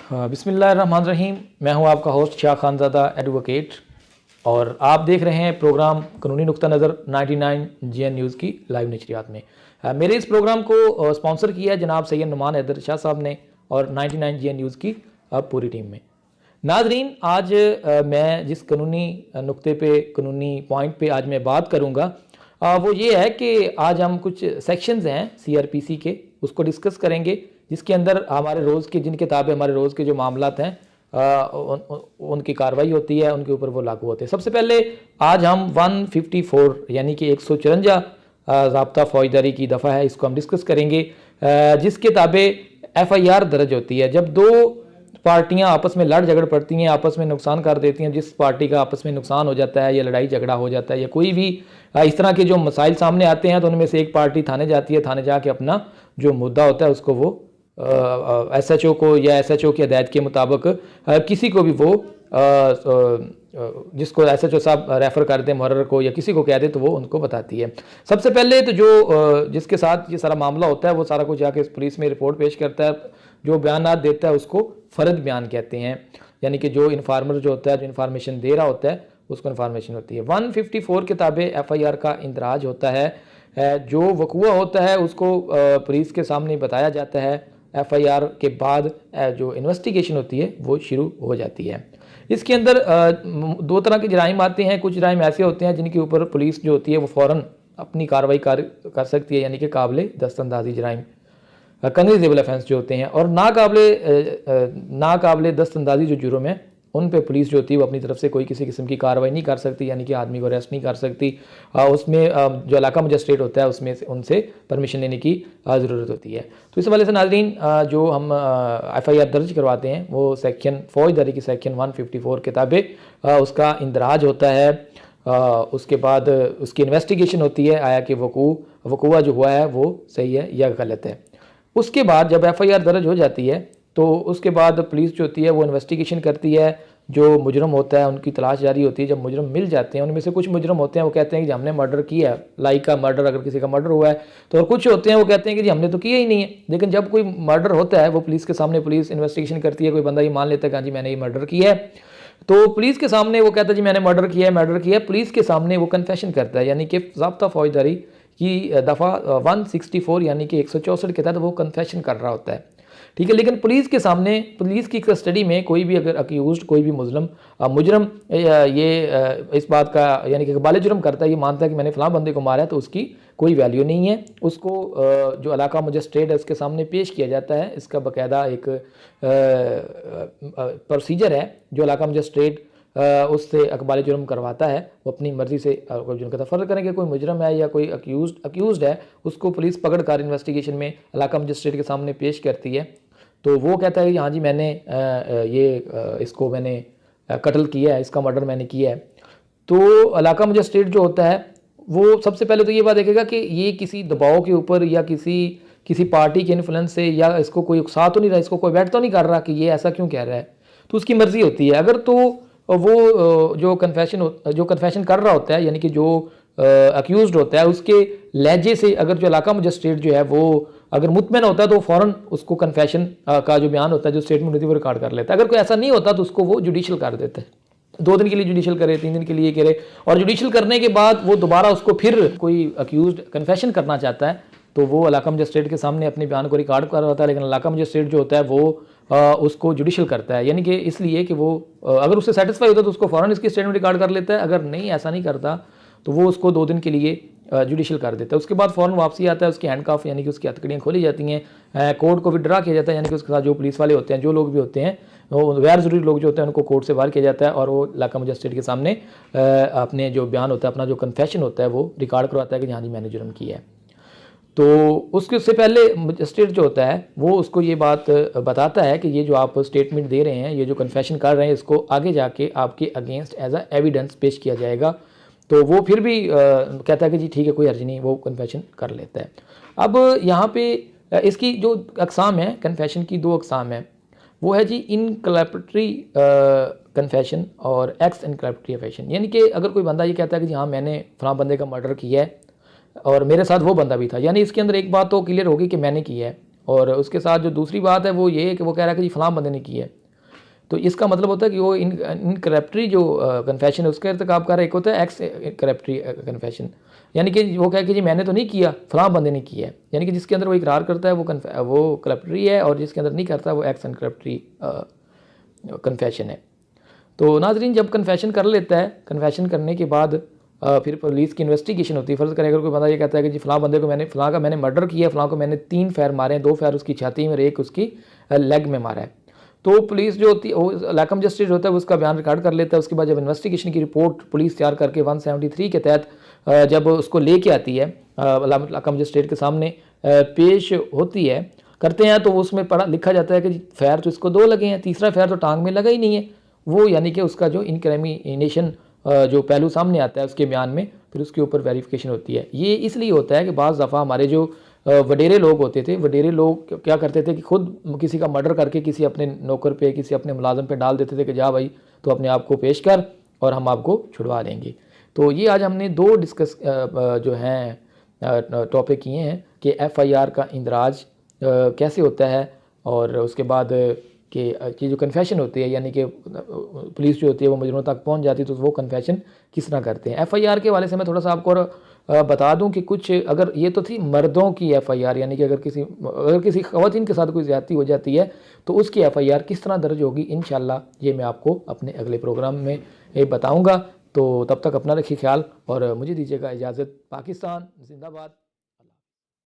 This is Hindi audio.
बिस्मिल्लाहिर्रहमानिर्रहीम। मैं हूं आपका होस्ट शाह खानज़ादा एडवोकेट और आप देख रहे हैं प्रोग्राम कानूनी नुक्ता नज़र 99 GN न्यूज़ की लाइव नशरियात में। मेरे इस प्रोग्राम को स्पॉन्सर किया है जनाब सैयद नुमान हैदर शाह साहब ने और 99 GN न्यूज़ की पूरी टीम में। नाजरीन, आज मैं जिस कानूनी नुक्ते पे, कानूनी पॉइंट पे आज मैं बात करूँगा वो ये है कि आज हम कुछ सेक्शंस हैं CRPC के, उसको डिस्कस करेंगे, जिसके अंदर हमारे रोज़ के जिन किताबें हमारे रोज़ के जो मामलात हैं उनकी कार्रवाई होती है, उनके ऊपर वो लागू होते हैं। सबसे पहले आज हम 154 यानी कि 154 ज़ाब्ता फौजदारी की दफ़ा है, इसको हम डिस्कस करेंगे, जिसके ताबे FIR दर्ज होती है जब दो पार्टियां आपस में लड़ झगड़ पड़ती हैं, आपस में नुकसान कर देती हैं। जिस पार्टी का आपस में नुकसान हो जाता है या लड़ाई झगड़ा हो जाता है या कोई भी इस तरह के जो मसाइल सामने आते हैं तो उनमें से एक पार्टी थाने जाती है, थाने जाके अपना जो मुद्दा होता है उसको वो SHO को या SHO की हिदायत के मुताबिक किसी को भी वो जिसको SHO साहब रेफ़र कर दें मुहर्रर को या किसी को कह दे तो वो उनको बताती है। सबसे पहले तो जो जिसके साथ ये सारा मामला होता है वो सारा कुछ जाके पुलिस में रिपोर्ट पेश करता है, जो बयानात देता है उसको फ़र्द बयान कहते हैं, यानी कि जो इन्फार्मर जो होता है, जो इन्फॉर्मेशन दे रहा होता है उसको इन्फॉर्मेशन होती है। 154 किताबें FIR का इंदराज होता है, जो वक़ुआ होता है उसको पुलिस के सामने बताया जाता है। FIR के बाद जो इन्वेस्टिगेशन होती है वो शुरू हो जाती है। इसके अंदर दो तरह के जराइम आते हैं। कुछ जराइम ऐसे होते हैं जिनके ऊपर पुलिस जो होती है वो फ़ौरन अपनी कार्रवाई कर सकती है, यानी कि काबिल दस्तंदाजी जराइम, कॉग्निजेबल ऑफेंस जो होते हैं, और नाकाबिल दस्तंदाजी जो जुर्म है उन पे पुलिस जो होती है वो अपनी तरफ से कोई किसी किस्म की कार्रवाई नहीं कर सकती, यानी कि आदमी को अरेस्ट नहीं कर सकती। उसमें जो इलाका मजिस्ट्रेट होता है उसमें से उनसे परमिशन लेने की ज़रूरत होती है। तो इस हवाले से नाज़रीन जो हम FIR दर्ज करवाते हैं वो सेक्शन फौजदारी की सेक्शन 154 किताबें उसका इंदराज होता है। उसके बाद उसकी इन्वेस्टिगेशन होती है, आया कि वक़ुआ जो हुआ है वो सही है या गलत है। उसके बाद जब FIR दर्ज हो जाती है तो उसके बाद पुलिस जो होती है वो इन्वेस्टिगेशन करती है, जो मुजरम होता है उनकी तलाश जारी होती है। जब मुजरम मिल जाते हैं, उनमें से कुछ मुजरम होते हैं वो कहते हैं कि हमने मर्डर किया है, लाइक का मर्डर, अगर किसी का मर्डर हुआ है तो, और कुछ होते हैं वो कहते हैं कि जी हमने तो किया ही नहीं है। लेकिन जब कोई मर्डर होता है वो पुलिस के सामने, पुलिस इन्वेस्टिगेशन करती है, कोई बंदा ये मान लेता है कि हाँ जी मैंने ये मर्डर किया है, तो पुलिस के सामने वो कहता है जी मैंने मर्डर किया है। पुलिस के सामने वो कन्फेशन करता है, यानी कि ज़ाब्ता फौजदारी की दफ़ा 164 यानी कि 164 के तहत वो कन्फेशन कर रहा होता है, ठीक है। लेकिन पुलिस के सामने, पुलिस की कस्टडी में कोई भी अगर अक्यूज्ड, कोई भी मुजरम ये इस बात का यानी कि कबाल जुर्म करता है, ये मानता है कि मैंने फ़लाँ बंदे को मारा है, तो उसकी कोई वैल्यू नहीं है। उसको जो इलाका मजिस्ट्रेट है उसके सामने पेश किया जाता है। इसका बाकायदा एक प्रोसीजर है जो इलाका मजिस्ट्रेट उससे इकबाल जुर्म करवाता है। वो अपनी मर्ज़ी से जुर्म का फ़र्ज़ करें कि कोई मुजरम है या कोई अक्यूज़ड है, उसको पुलिस पकड़ कर इन्वेस्टिगेशन में इलाका मजिस्ट्रेट के सामने पेश करती है। तो वो कहता है कि हाँ जी मैंने इसको मैंने कत्ल किया है, इसका मर्डर मैंने किया है। तो इलाका मजिस्ट्रेट जो होता है वो सबसे पहले तो ये बात देखेगा कि ये किसी दबाव के ऊपर या किसी पार्टी के इन्फ्लुएंस से, या इसको कोई उकसा तो नहीं रहा, इसको कोई बैठ तो नहीं कर रहा कि ये ऐसा क्यों कह रहा है, तो उसकी मर्ज़ी होती है। अगर तो वो जो कन्फेशन कर रहा होता है, यानी कि जो अक्यूज़ड होता है उसके लहजे से अगर जो इलाका मजिस्ट्रेट जो है वो अगर मुतमईन होता है तो फ़ौरन उसको कन्फेशन का जो बयान होता है, जो स्टेटमेंट होती है वो रिकॉर्ड कर लेता है। अगर कोई ऐसा नहीं होता तो उसको वो जुडिशल कर देता है। 2 दिन के लिए जुडिशल करे, 3 दिन के लिए करे, और जुडिशल करने के बाद वो दोबारा उसको फिर कोई अक्यूज़ड कन्फेशन करना चाहता है तो वो इलाका मजिस्ट्रेट के सामने अपने बयान को रिकॉर्ड करवाता है। लेकिन इलाका मजिस्ट्रेट जो होता है वो उसको जुडिशल करता है, यानी कि इसलिए कि वो अगर उससे सेटिस्फाई होता है तो उसको फ़ौरन इसकी स्टेटमेंट रिकॉर्ड कर लेता है। अगर नहीं, ऐसा नहीं करता तो वो उसको 2 दिन के लिए जुडिशल कर देता है। उसके बाद फ़ौरन वापसी आता है, उसकी हैंडकफ यानी कि उसकी हथकड़ियाँ खोली जाती हैं, कोर्ट को विड्रा किया जाता है, यानी कि उसके साथ जो पुलिस वाले होते हैं, जो लोग भी होते हैं, वो गैर ज़रूरी लोग जो होते हैं उनको कोर्ट से बाहर किया जाता है, और वो इलाका मजिस्ट्रेट के सामने अपने जो बयान होता है, अपना जो कन्फेशन होता है वो रिकॉर्ड करवाता है कि हाँ जी मैंने जुर्म किया है। तो उससे पहले मजिस्ट्रेट जो होता है वो उसको ये बात बताता है कि ये जो आप स्टेटमेंट दे रहे हैं, ये जो कन्फेशन कर रहे हैं, इसको आगे जाके आपके अगेंस्ट एज अ एविडेंस पेश किया जाएगा। तो वो फिर भी कहता है कि जी ठीक है, कोई हर्ज नहीं, वो कन्फेशन कर लेता है। अब यहाँ पे इसकी जो अकसाम है कन्फेशन की, 2 अकसाम है। वो है जी इनकलपेटरी कन्फेशन और एक्स इनकलपेटरी कन्फेशन, यानी कि अगर कोई बंदा ये कहता है कि जी हाँ मैंने फलां बंदे का मर्डर किया है और मेरे साथ वो बंदा भी था, यानी इसके अंदर एक बात तो क्लियर होगी कि मैंने किया है, और उसके साथ जो दूसरी बात है वो ये है कि वो कह रहा है कि जी फलां बंदे ने की है। तो इसका मतलब होता है कि वो इनकरप्टरी जो कन्फेशन है उसका इर्तिकाब कर रहा है। एक होता है एक्स करप्टरी कन्फेशन, यानी कि वो कहे कि जी मैंने तो नहीं किया, फलां बंदे ने किया है, यानी कि जिसके अंदर वो इकरार करता है वो करप्टरी है, और जिसके अंदर नहीं करता वो एक्स अनकरप्टरी कन्फेशन है। तो नाजरीन, जब कन्फेशन कर लेता है, कन्फेशन करने के बाद फिर पुलिस की इन्वेस्टिगेशन होती है। फ़र्ज़ करें अगर कोई बंदा ये कहता है कि जी फ़लाँ बंदे को फ़लाँ का मैंने मर्डर किया है, फ़लाँ को मैंने 3 फायर मारे हैं, 2 फायर उसकी छाती में और 1 उसकी लेग में मारा है। तो पुलिस जो होती है वो लाकम जस्टिस होता है वो उसका बयान रिकॉर्ड कर लेता है। उसके बाद जब इन्वेस्टिगेशन की रिपोर्ट पुलिस तैयार करके 173 के तहत जब उसको लेके आती है लाकम जस्टिस के सामने पेश होती है, करते हैं, तो उसमें लिखा जाता है कि फायर तो इसको 2 लगे हैं, तीसरा फायर तो टांग में लगा ही नहीं है। वो यानी कि उसका जो इनक्रिमिनेशन जो पहलू सामने आता है उसके बयान में, फिर उसके ऊपर वेरिफिकेशन होती है। ये इसलिए होता है कि बाज़ दफ़ा हमारे जो वडेरे लोग होते थे, वडेरे लोग क्या करते थे कि खुद किसी का मर्डर करके किसी अपने नौकर पे, किसी अपने मुलाजिम पे डाल देते थे कि जा भाई तो अपने आप को पेश कर और हम आपको छुड़वा देंगे। तो ये आज हमने 2 डिस्कस जो हैं टॉपिक किए हैं कि FIR का इंदराज कैसे होता है, और उसके बाद कि ये जो कन्फेशन होती है, यानी कि पुलिस जो होती है वो मुजरिमों तक पहुंच जाती है, तो वो कन्फेशन किस तरह करते हैं। FIR के वाले से मैं थोड़ा सा आपको और बता दूं कि कुछ, अगर ये तो थी मर्दों की FIR, यानी कि अगर किसी ख़वातीन के साथ कोई ज़्यादती हो जाती है तो उसकी FIR किस तरह दर्ज होगी, इंशाल्लाह ये मैं आपको अपने अगले प्रोग्राम में बताऊँगा। तो तब तक अपना रखिए ख्याल और मुझे दीजिएगा इजाज़त। पाकिस्तान जिंदाबाद।